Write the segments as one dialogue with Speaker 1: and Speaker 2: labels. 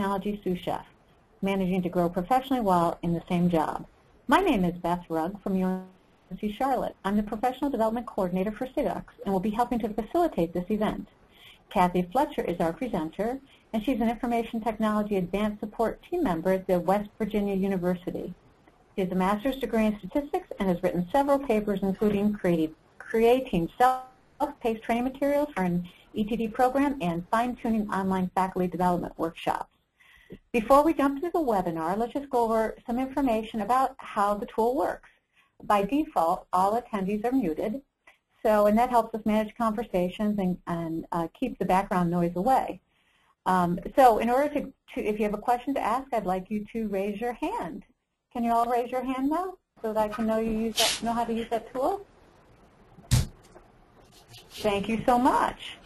Speaker 1: Technology Sous Chef, managing to grow professionally while in the same job. My name is Beth Rugg from UNC Charlotte. I'm the Professional Development Coordinator for SIGUCCS and will be helping to facilitate this event. Kathy Fletcher is our presenter, and she's an Information Technology Advanced Support Team member at the West Virginia University. She has a master's degree in statistics and has written several papers, including creating self-paced training materials for an ETD program and fine-tuning online faculty development workshops. Before we jump into the webinar, let's just go over some information about how the tool works. By default, all attendees are muted, and that helps us manage conversations and keep the background noise away. So in order to, if you have a question to ask, I'd like you to raise your hand. Can you all raise your hand now so that I can know how to use that tool? Thank you so much.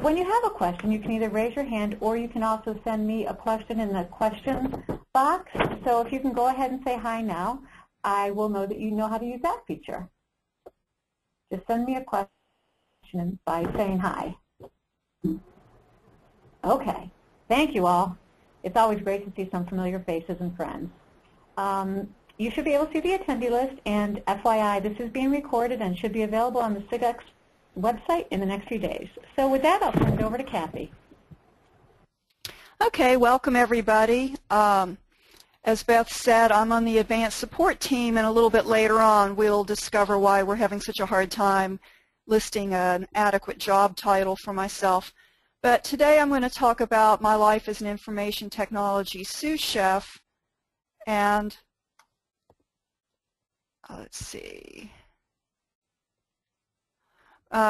Speaker 1: When you have a question, you can either raise your hand or you can also send me a question in the questions box. So if you can go ahead and say hi now, I will know that you know how to use that feature. Just send me a question by saying hi. Okay. Thank you all. It's always great to see some familiar faces and friends. You should be able to see the attendee list, and FYI, this is being recorded and should be available on the SIGUCCS website in the next few days. So with that, I'll turn it over to Kathy.
Speaker 2: Okay, welcome everybody. As Beth said, I'm on the advanced support team, and a little bit later on we'll discover why we're having such a hard time listing an adequate job title for myself. But today I'm going to talk about my life as an information technology sous chef, and let's see.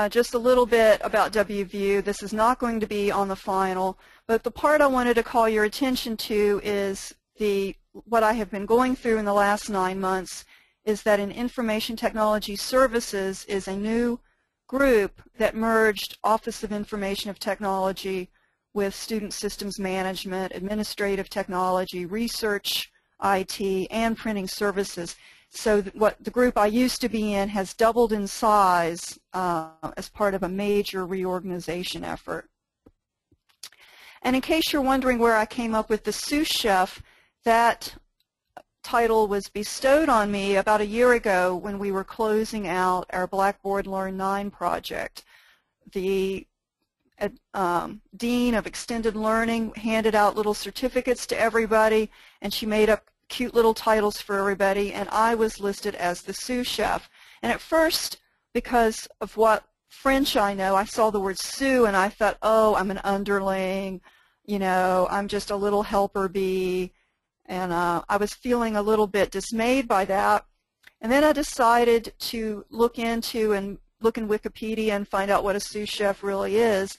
Speaker 2: Just a little bit about WVU. This is not going to be on the final, but the part I wanted to call your attention to is what I have been going through in the last 9 months is that in Information Technology Services is a new group that merged Office of Information of Technology with Student Systems Management, Administrative Technology, Research, IT, and Printing Services. So what the group I used to be in has doubled in size as part of a major reorganization effort. And in case you're wondering where I came up with the sous chef, that title was bestowed on me about a year ago when we were closing out our Blackboard Learn 9 project. The Dean of Extended Learning handed out little certificates to everybody, and she made up cute little titles for everybody, and I was listed as the sous chef. And at first, because of what French I know, I saw the word sous and I thought, oh, I'm an underling, you know, I'm just a little helper bee, and I was feeling a little bit dismayed by that. And then I decided to look in Wikipedia and find out what a sous chef really is,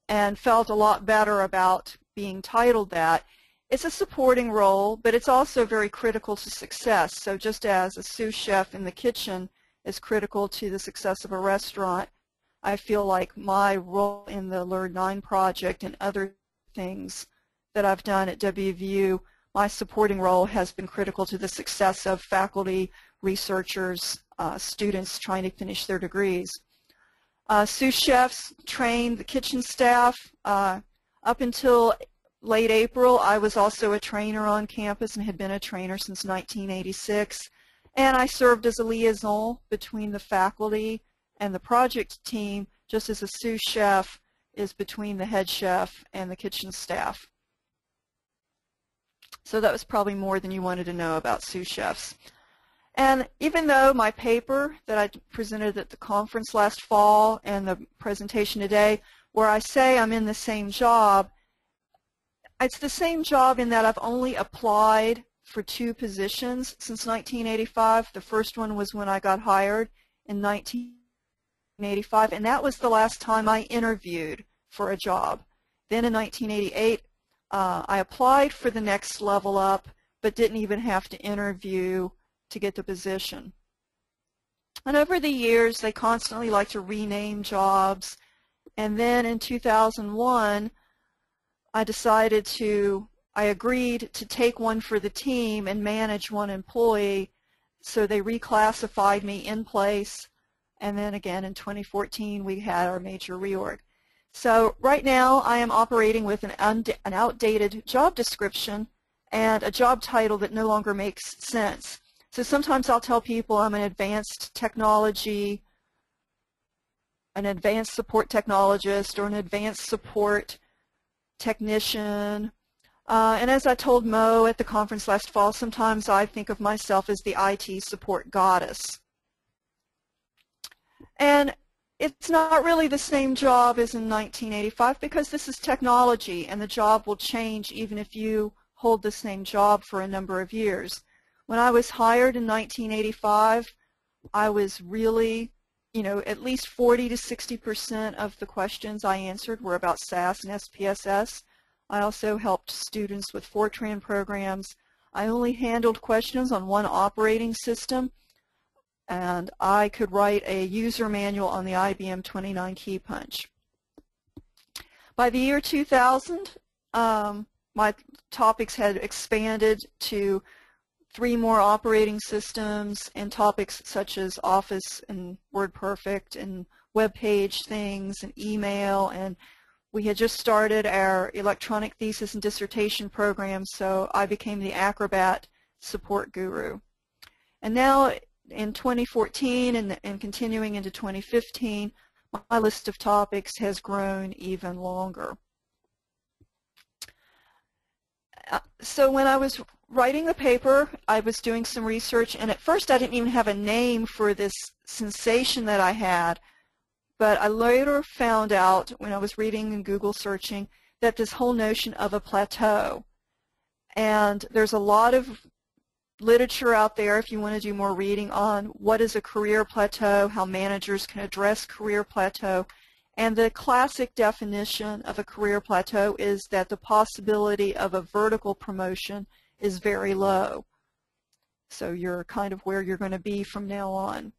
Speaker 2: and felt a lot better about being titled that. It's a supporting role, but it's also very critical to success. So just as a sous chef in the kitchen is critical to the success of a restaurant, I feel like my role in the Learn 9 project and other things that I've done at WVU, my supporting role has been critical to the success of faculty, researchers, students trying to finish their degrees. Sous chefs train the kitchen staff. Up until late April, I was also a trainer on campus and had been a trainer since 1986. And I served as a liaison between the faculty and the project team, just as a sous chef is between the head chef and the kitchen staff. So that was probably more than you wanted to know about sous chefs. And even though my paper that I presented at the conference last fall and the presentation today, where I say I'm in the same job, it's the same job in that I've only applied for 2 positions since 1985. The first one was when I got hired in 1985, and that was the last time I interviewed for a job. Then in 1988, I applied for the next level up, but didn't even have to interview to get the position. And over the years, they constantly like to rename jobs. And then in 2001, I agreed to take one for the team and manage one employee, so they reclassified me in place, and then again in 2014 we had our major reorg. So right now I am operating with an outdated job description and a job title that no longer makes sense. So sometimes I'll tell people I'm an advanced technology, an advanced support technologist, or an advanced support technician. And as I told Mo at the conference last fall, sometimes I think of myself as the IT support goddess. And it's not really the same job as in 1985 because this is technology and the job will change even if you hold the same job for a number of years. When I was hired in 1985, I was really, at least 40 to 60% of the questions I answered were about SAS and SPSS. I also helped students with Fortran programs. I only handled questions on one operating system, and I could write a user manual on the IBM 29 key punch. By the year 2000, my topics had expanded to 3 more operating systems and topics such as Office and WordPerfect and web page things and email, and we had just started our electronic thesis and dissertation program, so I became the Acrobat support guru. And now in 2014 and continuing into 2015, my list of topics has grown even longer. So when I was writing the paper, I was doing some research, and at first I didn't even have a name for this sensation that I had, but I later found out when I was reading and Google searching that this whole notion of a plateau, and there's a lot of literature out there if you want to do more reading on what is a career plateau, how managers can address career plateau, and the classic definition of a career plateau is that the possibility of a vertical promotion is very low. So you're kind of where you're going to be from now on.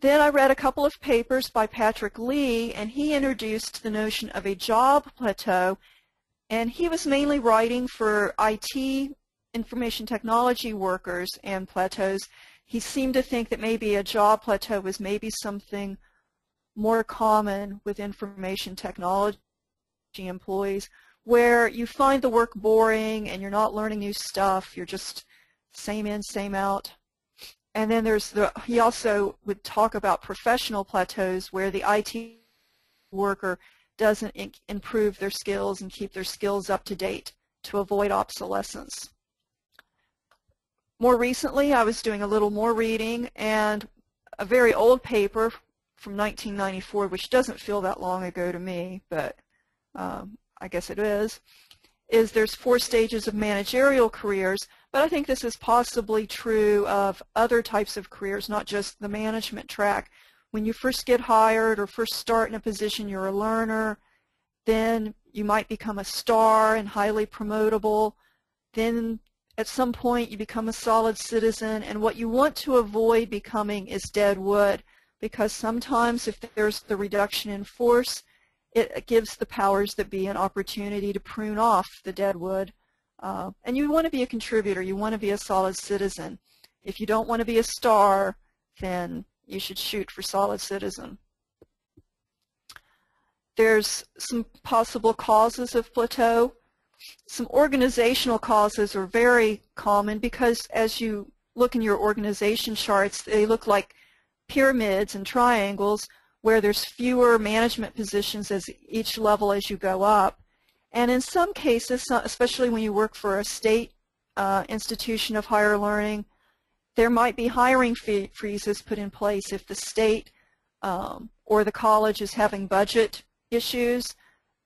Speaker 2: Then I read a couple of papers by Patrick Lee, and he introduced the notion of a job plateau, and he was mainly writing for IT information technology workers and plateaus. He seemed to think that maybe a job plateau was maybe something more common with information technology employees, where you find the work boring and you're not learning new stuff, you're just same in, same out. And then he also would talk about professional plateaus where the IT worker doesn't improve their skills and keep their skills up to date to avoid obsolescence. More recently, I was doing a little more reading, and a very old paper from 1994, which doesn't feel that long ago to me, but I guess it is there's 4 stages of managerial careers, but I think this is possibly true of other types of careers, not just the management track. When you first get hired or first start in a position, you're a learner. Then you might become a star and highly promotable. Then at some point you become a solid citizen, and what you want to avoid becoming is dead wood, because sometimes if there's the reduction in force, it gives the powers that be an opportunity to prune off the dead wood. And you want to be a contributor. You want to be a solid citizen. If you don't want to be a star, then you should shoot for solid citizen. There's some possible causes of plateau. Some organizational causes are very common because as you look in your organization charts, they look like pyramids and triangles where there's fewer management positions as each level as you go up. And in some cases, especially when you work for a state institution of higher learning, there might be hiring freezes put in place if the state or the college is having budget issues.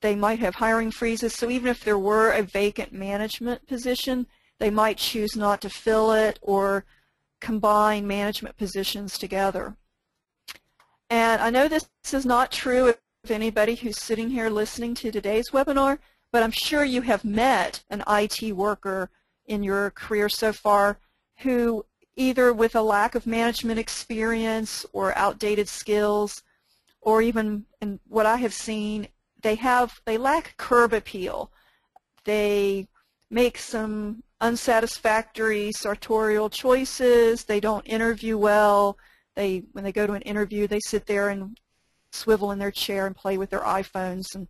Speaker 2: They might have hiring freezes, so even if there were a vacant management position, they might choose not to fill it or combine management positions together. And I know this is not true of anybody who's sitting here listening to today's webinar, but I'm sure you have met an IT worker in your career so far who either with a lack of management experience or outdated skills, or even in what I have seen, they lack curb appeal. They make some unsatisfactory sartorial choices. They don't interview well. When they go to an interview, they sit there and swivel in their chair and play with their iPhones and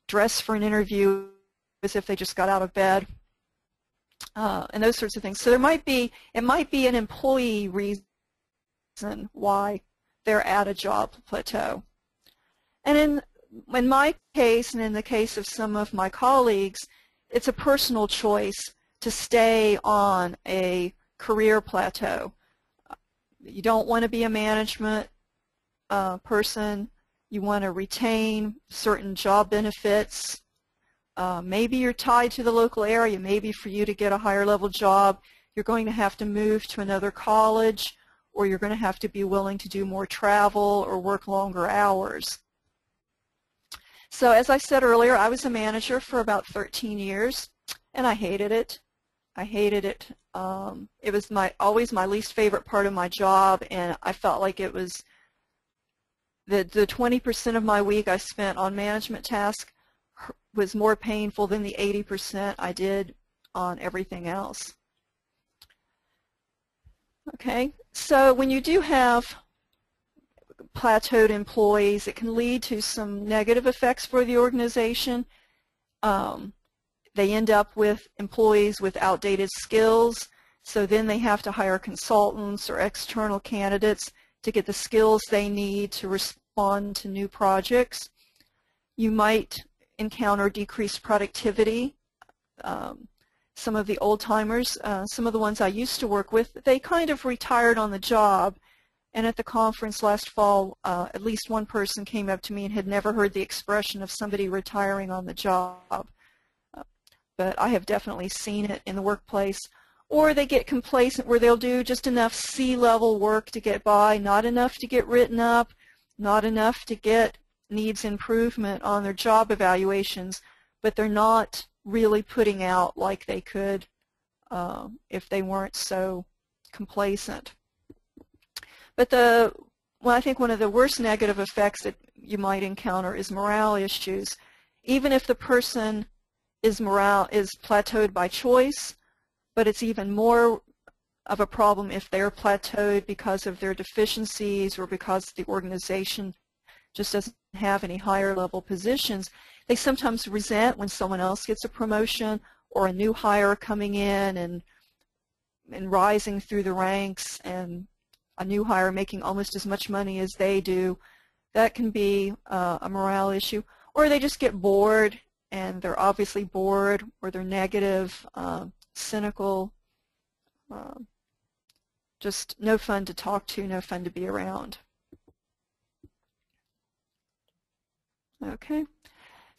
Speaker 2: dress for an interview as if they just got out of bed, and those sorts of things. So it might be an employee reason why they're at a job plateau. And in my case, and in the case of some of my colleagues, it's a personal choice to stay on a career plateau. You don't want to be a management person. You want to retain certain job benefits. Maybe you're tied to the local area. Maybe for you to get a higher level job, you're going to have to move to another college, or you're going to have to be willing to do more travel or work longer hours. So as I said earlier, I was a manager for about 13 years, and I hated it. I hated it. It was always my least favorite part of my job, and I felt like it was the 20% of my week I spent on management tasks was more painful than the 80% I did on everything else. Okay, so when you do have plateaued employees, it can lead to some negative effects for the organization. They end up with employees with outdated skills, so then they have to hire consultants or external candidates to get the skills they need to respond to new projects. You might encounter decreased productivity. Some of the old-timers, some of the ones I used to work with, they kind of retired on the job, and at the conference last fall, at least one person came up to me and had never heard the expression of somebody retiring on the job. But I have definitely seen it in the workplace. Or they get complacent where they'll do just enough C-level work to get by, not enough to get written up, not enough to get needs improvement on their job evaluations, but they're not really putting out like they could if they weren't so complacent. But I think one of the worst negative effects that you might encounter is morale issues. Even if the person is plateaued by choice, but it's even more of a problem if they're plateaued because of their deficiencies or because the organization just doesn't have any higher level positions. They sometimes resent when someone else gets a promotion or a new hire coming in and rising through the ranks, and a new hire making almost as much money as they do. That can be a morale issue. Or they just get bored, and they're obviously bored, or they're negative, cynical, just no fun to talk to, no fun to be around. Okay,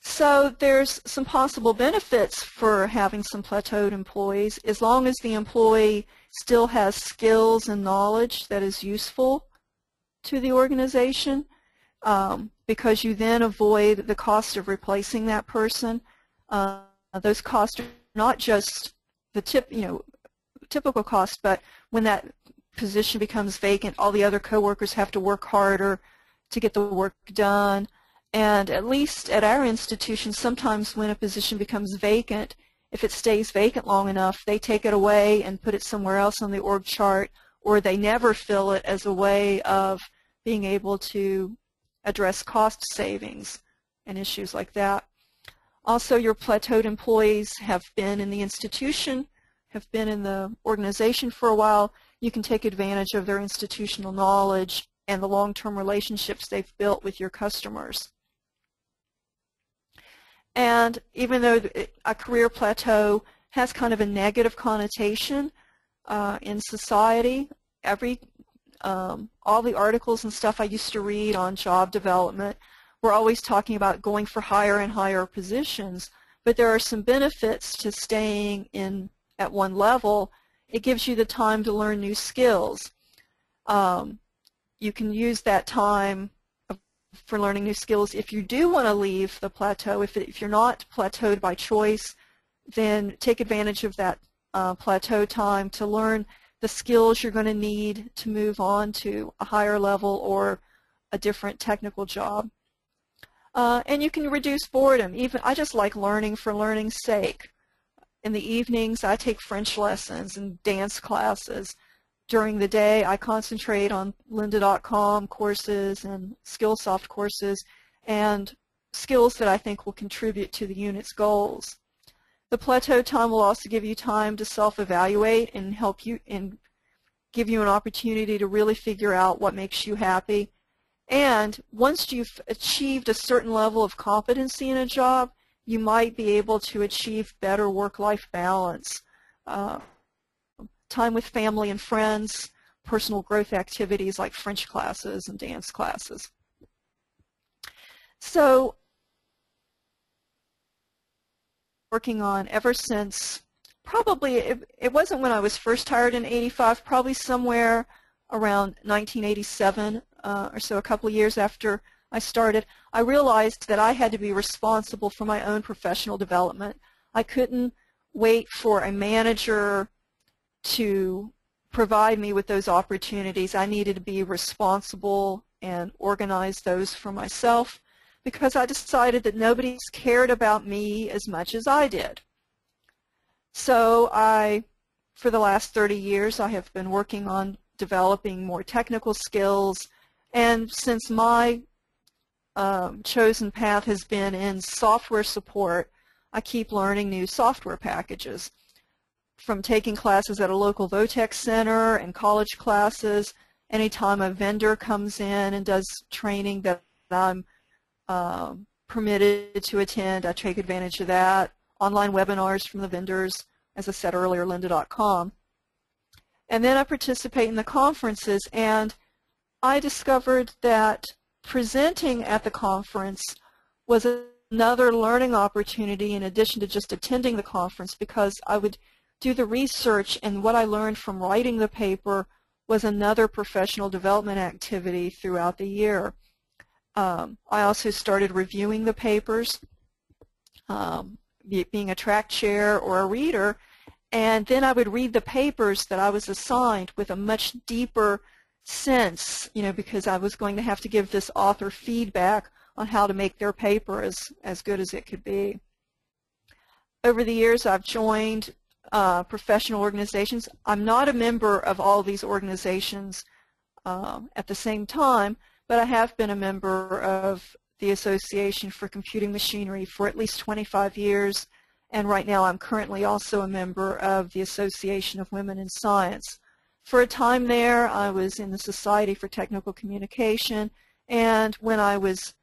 Speaker 2: so there's some possible benefits for having some plateaued employees, as long as the employee still has skills and knowledge that is useful to the organization, because you then avoid the cost of replacing that person. Those costs are not just the typical cost, but when that position becomes vacant, all the other coworkers have to work harder to get the work done. And at least at our institution, sometimes when a position becomes vacant, if it stays vacant long enough, they take it away and put it somewhere else on the org chart, or they never fill it as a way of being able to address cost savings and issues like that. Also, your plateaued employees have been in the institution, have been in the organization for a while. You can take advantage of their institutional knowledge and the long-term relationships they've built with your customers. And even though a career plateau has kind of a negative connotation in society, all the articles and stuff I used to read on job development were always talking about going for higher and higher positions, but there are some benefits to staying at one level. It gives you the time to learn new skills. You can use that time for learning new skills. If you do want to leave the plateau, if you're not plateaued by choice, then take advantage of that plateau time to learn the skills you're going to need to move on to a higher level or a different technical job. And you can reduce boredom. I just like learning for learning's sake. In the evenings, I take French lessons and dance classes during the day, I concentrate on lynda.com courses and Skillsoft courses and skills that I think will contribute to the unit's goals. The plateau time will also give you time to self-evaluate and help you and give you an opportunity to really figure out what makes you happy. And once you've achieved a certain level of competency in a job, you might be able to achieve better work-life balance, time with family and friends, personal growth activities like French classes and dance classes. So, working on ever since, probably, it wasn't when I was first hired in '85, probably somewhere around 1987 or so, a couple of years after I started, I realized that I had to be responsible for my own professional development. I couldn't wait for a manager to provide me with those opportunities. I needed to be responsible and organize those for myself, because I decided that nobody cared about me as much as I did. So for the last 30 years, I have been working on developing more technical skills, and since my chosen path has been in software support, I keep learning new software packages. From taking classes at a local VOTEC center and college classes, anytime a vendor comes in and does training that I'm permitted to attend, I take advantage of that. Online webinars from the vendors, as I said earlier, lynda.com. And then I participate in the conferences, and I discovered that presenting at the conference was another learning opportunity in addition to just attending the conference, because I would do the research, and what I learned from writing the paper was another professional development activity throughout the year. I also started reviewing the papers, being a track chair or a reader, and then I would read the papers that I was assigned with a much deeper sense, because I was going to have to give this author feedback on how to make their paper as good as it could be. Over the years, I've joined professional organizations. I'm not a member of all these organizations at the same time, but I have been a member of the Association for Computing Machinery for at least 25 years, and right now I'm currently also a member of the Association of Women in Science. For a time there, I was in the Society for Technical Communication, and when I was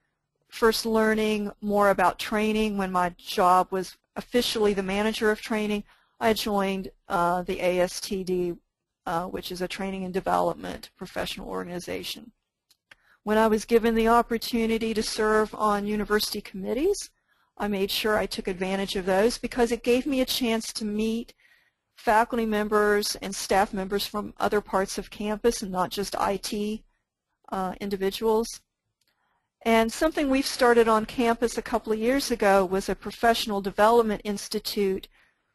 Speaker 2: first learning more about training, when my job was officially the manager of training, I joined the ASTD, which is a training and development professional organization. When I was given the opportunity to serve on university committees, I made sure I took advantage of those, because it gave me a chance to meet faculty members and staff members from other parts of campus and not just IT individuals. And something we've started on campus a couple of years ago was a professional development institute,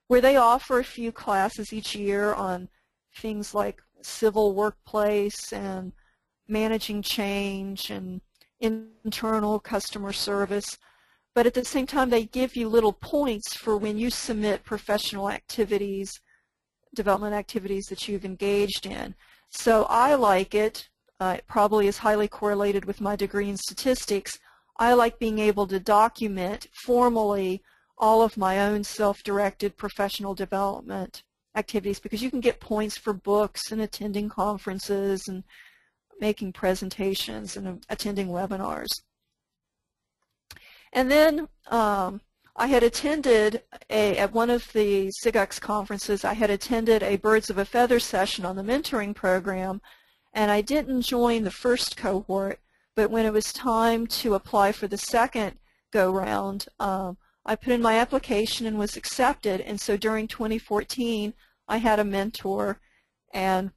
Speaker 2: where they offer a few classes each year on things like civil workplace and managing change and internal customer service. But at the same time, they give you little points for when you submit professional activities, development activities that you've engaged in. So I like it. It probably is highly correlated with my degree in statistics. I like being able to document formally all of my own self-directed professional development activities, because you can get points for books and attending conferences and making presentations and attending webinars. And then I had attended at one of the SIGUCCS conferences, I had attended a Birds of a Feather session on the mentoring program, and I didn't join the first cohort, but when it was time to apply for the second go-round, I put in my application and was accepted, and so during 2014 I had a mentor, and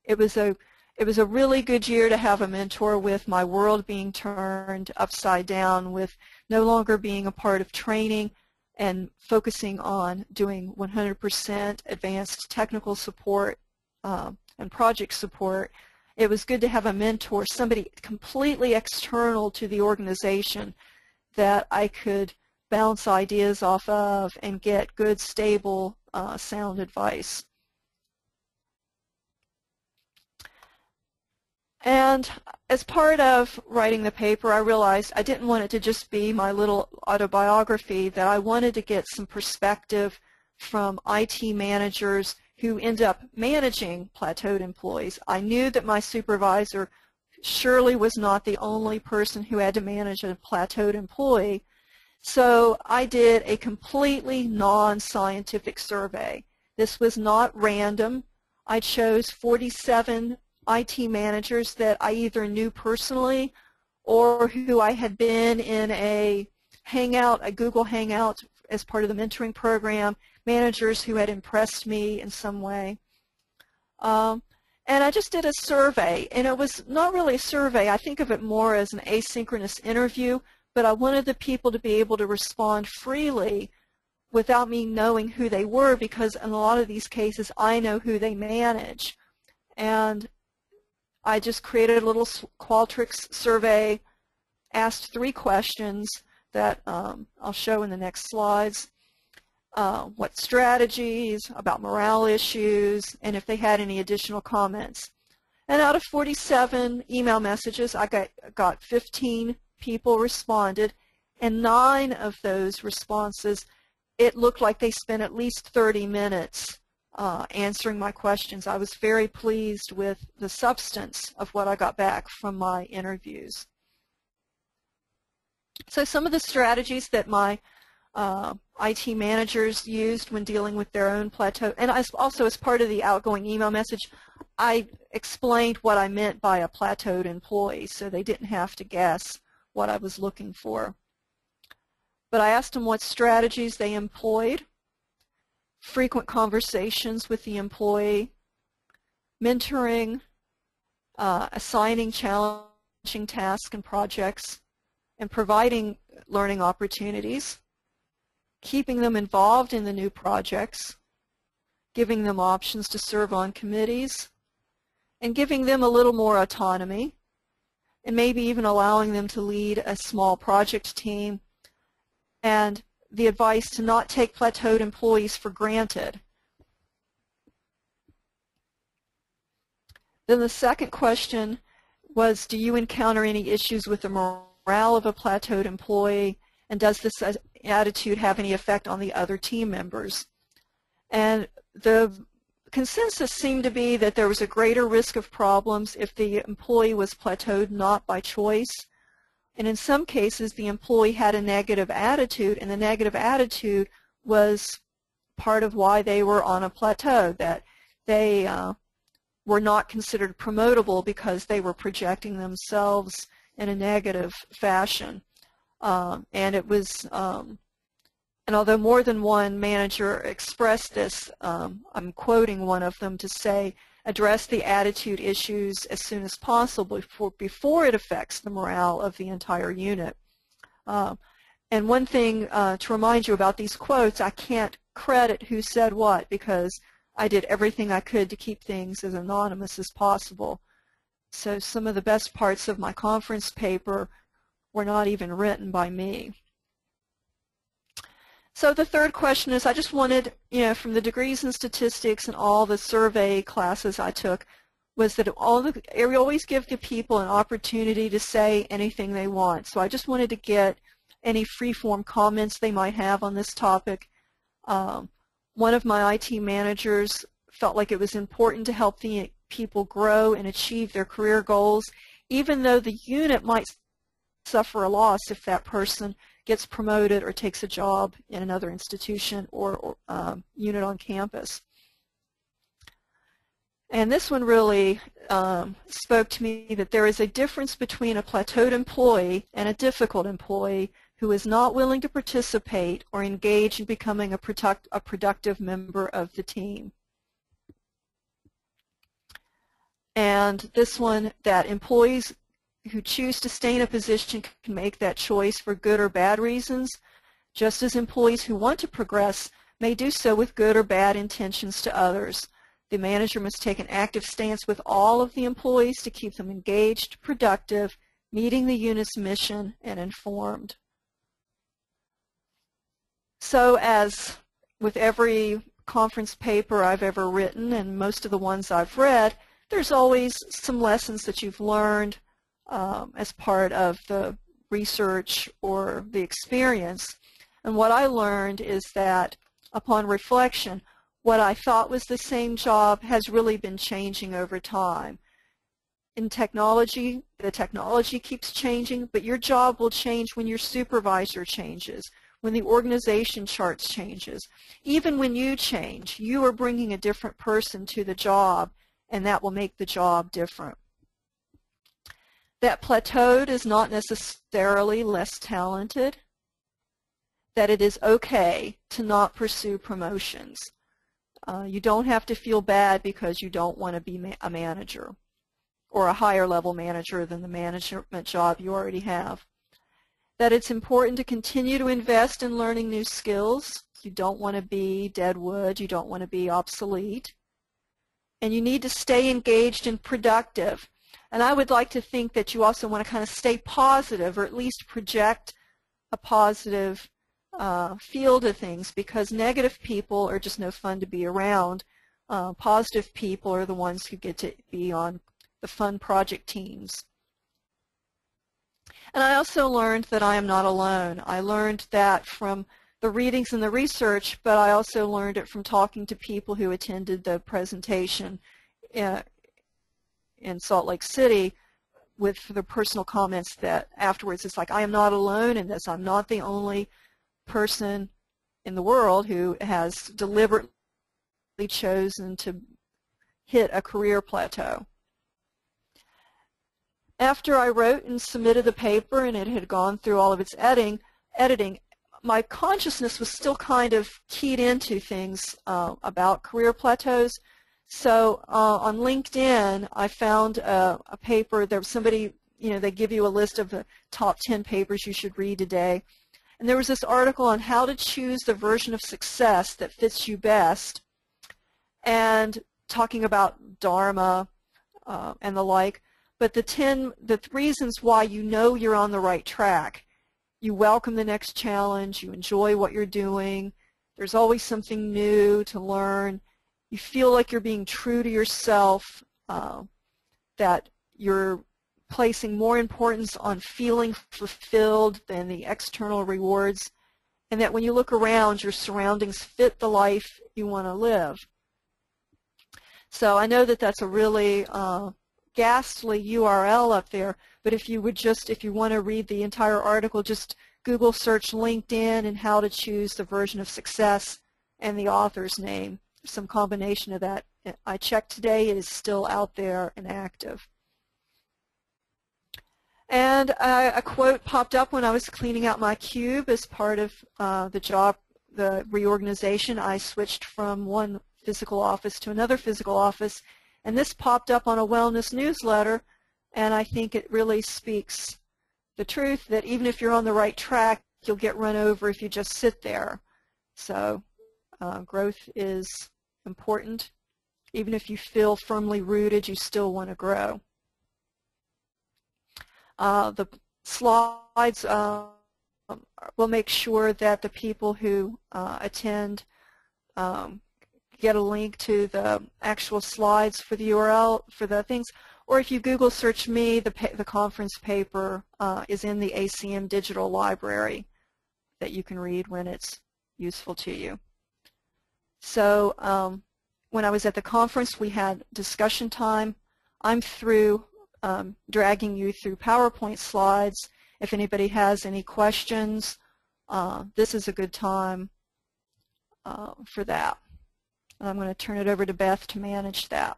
Speaker 2: it was a really good year to have a mentor, with my world being turned upside down, with no longer being a part of training and focusing on doing 100% advanced technical support and project support. It was good to have a mentor, somebody completely external to the organization that I could bounce ideas off of and get good, stable, sound advice. And as part of writing the paper, I realized I didn't want it to just be my little autobiography, that I wanted to get some perspective from IT managers who end up managing plateaued employees. I knew that my supervisor surely was not the only person who had to manage a plateaued employee, so I did a completely non-scientific survey. This was not random. I chose 47 IT managers that I either knew personally or who I had been in a Hangout, a Google Hangout as part of the mentoring program, managers who had impressed me in some way. And I just did a survey, and it was not really a survey. I think of it more as an asynchronous interview, but I wanted the people to be able to respond freely without me knowing who they were, because in a lot of these cases I know who they manage. And I just created a little Qualtrics survey, asked 3 questions that I'll show in the next slides. What strategies, about morale issues, and if they had any additional comments. And out of 47 email messages, I got 15 people responded, and 9 of those responses, it looked like they spent at least 30 minutes answering my questions. I was very pleased with the substance of what I got back from my interviews. So some of the strategies that my IT managers used when dealing with their own plateau, and also as part of the outgoing email message, I explained what I meant by a plateaued employee, so they didn't have to guess what I was looking for. But I asked them what strategies they employed, frequent conversations with the employee, mentoring, assigning challenging tasks and projects, and providing learning opportunities, keeping them involved in the new projects, giving them options to serve on committees, and giving them a little more autonomy, and maybe even allowing them to lead a small project team, and the advice to not take plateaued employees for granted. Then the second question was, do you encounter any issues with the morale of a plateaued employee, and does this attitude have any effect on the other team members? And the consensus seemed to be that there was a greater risk of problems if the employee was plateaued not by choice. And in some cases, the employee had a negative attitude, and the negative attitude was part of why they were on a plateau, that they were not considered promotable because they were projecting themselves in a negative fashion. And it was, and although more than one manager expressed this, I'm quoting one of them to say, address the attitude issues as soon as possible before it affects the morale of the entire unit. And one thing to remind you about these quotes, I can't credit who said what because I did everything I could to keep things as anonymous as possible. So some of the best parts of my conference paper were not even written by me. So the third question is, I just wanted, from the degrees in statistics and all the survey classes I took, was that we always give the people an opportunity to say anything they want. So I just wanted to get any free-form comments they might have on this topic. One of my IT managers felt like it was important to help the people grow and achieve their career goals, even though the unit might suffer a loss if that person gets promoted or takes a job in another institution or unit on campus. And this one really spoke to me, that there is a difference between a plateaued employee and a difficult employee who is not willing to participate or engage in becoming a productive member of the team. And this one, that employees who choose to stay in a position can make that choice for good or bad reasons, just as employees who want to progress may do so with good or bad intentions to others. The manager must take an active stance with all of the employees to keep them engaged, productive, meeting the unit's mission, and informed. So as with every conference paper I've ever written, and most of the ones I've read, there's always some lessons that you've learned as part of the research or the experience. And what I learned is that upon reflection, what I thought was the same job has really been changing over time. In technology, the technology keeps changing, but your job will change when your supervisor changes, when the organization charts changes. Even when you change, you are bringing a different person to the job, and that will make the job different. That plateaued is not necessarily less talented, that it is okay to not pursue promotions. You don't have to feel bad because you don't want to be a manager or a higher level manager than the management job you already have. That it's important to continue to invest in learning new skills. You don't want to be dead wood. You don't want to be obsolete. And you need to stay engaged and productive. And I would like to think that you also want to kind of stay positive, or at least project a positive feel to things, because negative people are just no fun to be around. Positive people are the ones who get to be on the fun project teams. And I also learned that I am not alone. I learned that from the readings and the research, but I also learned it from talking to people who attended the presentation in Salt Lake City with the personal comments that afterwards it's like, I am not alone in this. I'm not the only person in the world who has deliberately chosen to hit a career plateau. After I wrote and submitted the paper and it had gone through all of its editing, my consciousness was still kind of keyed into things about career plateaus. So on LinkedIn, I found a paper. There was somebody, they give you a list of the top 10 papers you should read today. And there was this article on how to choose the version of success that fits you best, and talking about Dharma and the like. But the reasons why you know you're on the right track. You welcome the next challenge. You enjoy what you're doing. There's always something new to learn. You feel like you're being true to yourself, that you're placing more importance on feeling fulfilled than the external rewards, and that when you look around, your surroundings fit the life you want to live. So I know that that's a really ghastly URL up there, but if you want to read the entire article, just Google search LinkedIn and how to choose the version of success and the author's name. Some combination of that. I checked today, it is still out there and active. And a quote popped up when I was cleaning out my cube as part of the reorganization. I switched from one physical office to another physical office, and this popped up on a wellness newsletter, and I think it really speaks the truth that even if you're on the right track, you'll get run over if you just sit there. So growth is important. Even if you feel firmly rooted, you still want to grow. The slides will make sure that the people who attend get a link to the actual slides for the URL for the things. Or if you Google search me, the conference paper is in the ACM digital library that you can read when it's useful to you. So when I was at the conference, we had discussion time. I'm through dragging you through PowerPoint slides. If anybody has any questions, this is a good time for that. And I'm going to turn it over to Beth to manage that.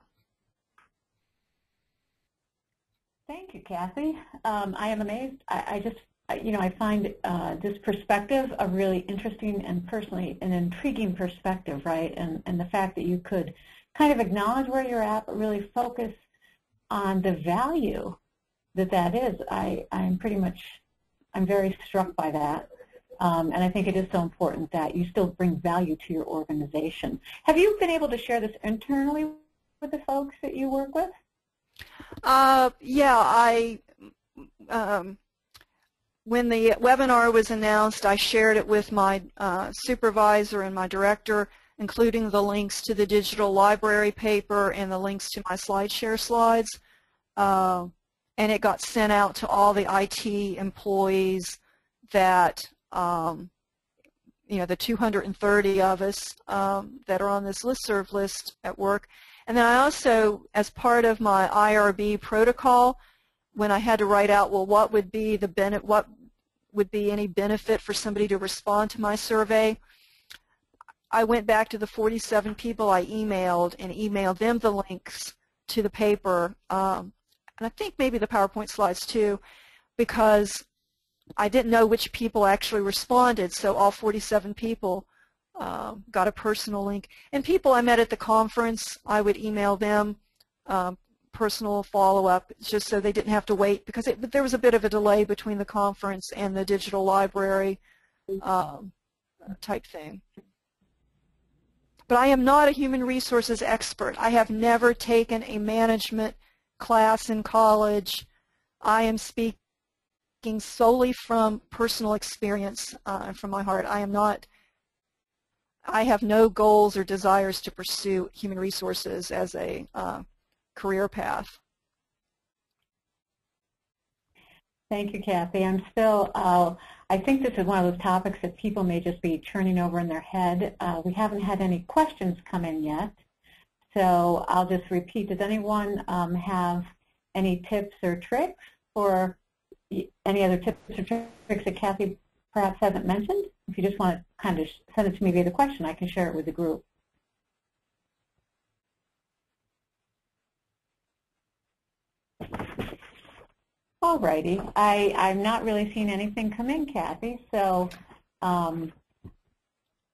Speaker 1: Thank you, Kathy. I am amazed. I find this perspective a really interesting and personally an intriguing perspective, right? And the fact that you could kind of acknowledge where you're at, but really focus on the value that is. I'm very struck by that. And I think it is so important that you still bring value to your organization. Have you been able to share this internally with the folks that you work with?
Speaker 2: Yeah, when the webinar was announced, I shared it with my supervisor and my director, including the links to the digital library paper and the links to my SlideShare slides. And it got sent out to all the IT employees that, the 230 of us that are on this listserv list at work. And then I also, as part of my IRB protocol, when I had to write out, well, what would be any benefit for somebody to respond to my survey, I went back to the 47 people I emailed and emailed them the links to the paper, and I think maybe the PowerPoint slides too, because I didn't know which people actually responded, so all 47 people got a personal link. And people I met at the conference, I would email them personal follow-up just so they didn't have to wait, because there was a bit of a delay between the conference and the digital library type thing. But I am not a human resources expert. I have never taken a management class in college. I am speaking solely from personal experience and from my heart. I have no goals or desires to pursue human resources as a career path.
Speaker 1: Thank you, Kathy. I'm still, I think this is one of those topics that people may just be turning over in their head. We haven't had any questions come in yet, so I'll just repeat. Does anyone have any tips or tricks, or any other tips or tricks that Kathy perhaps hasn't mentioned? If you just want to kind of send it to me via the question, I can share it with the group. All righty. I'm not really seeing anything come in, Kathy. So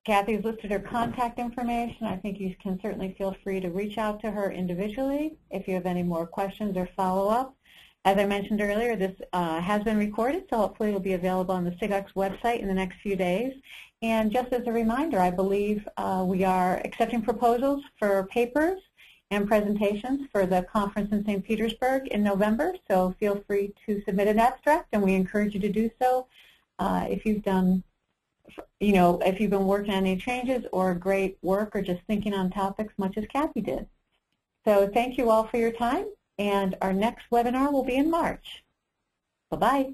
Speaker 1: Kathy's listed her contact information. I think you can certainly feel free to reach out to her individually if you have any more questions or follow-up. As I mentioned earlier, this has been recorded, so hopefully it will be available on the SIGUCCS website in the next few days. And just as a reminder, I believe we are accepting proposals for papers and presentations for the conference in St. Petersburg in November, so feel free to submit an abstract, and we encourage you to do so if you've done, if you've been working on any changes or great work or just thinking on topics much as Kathy did. So thank you all for your time, and our next webinar will be in March. Bye-bye.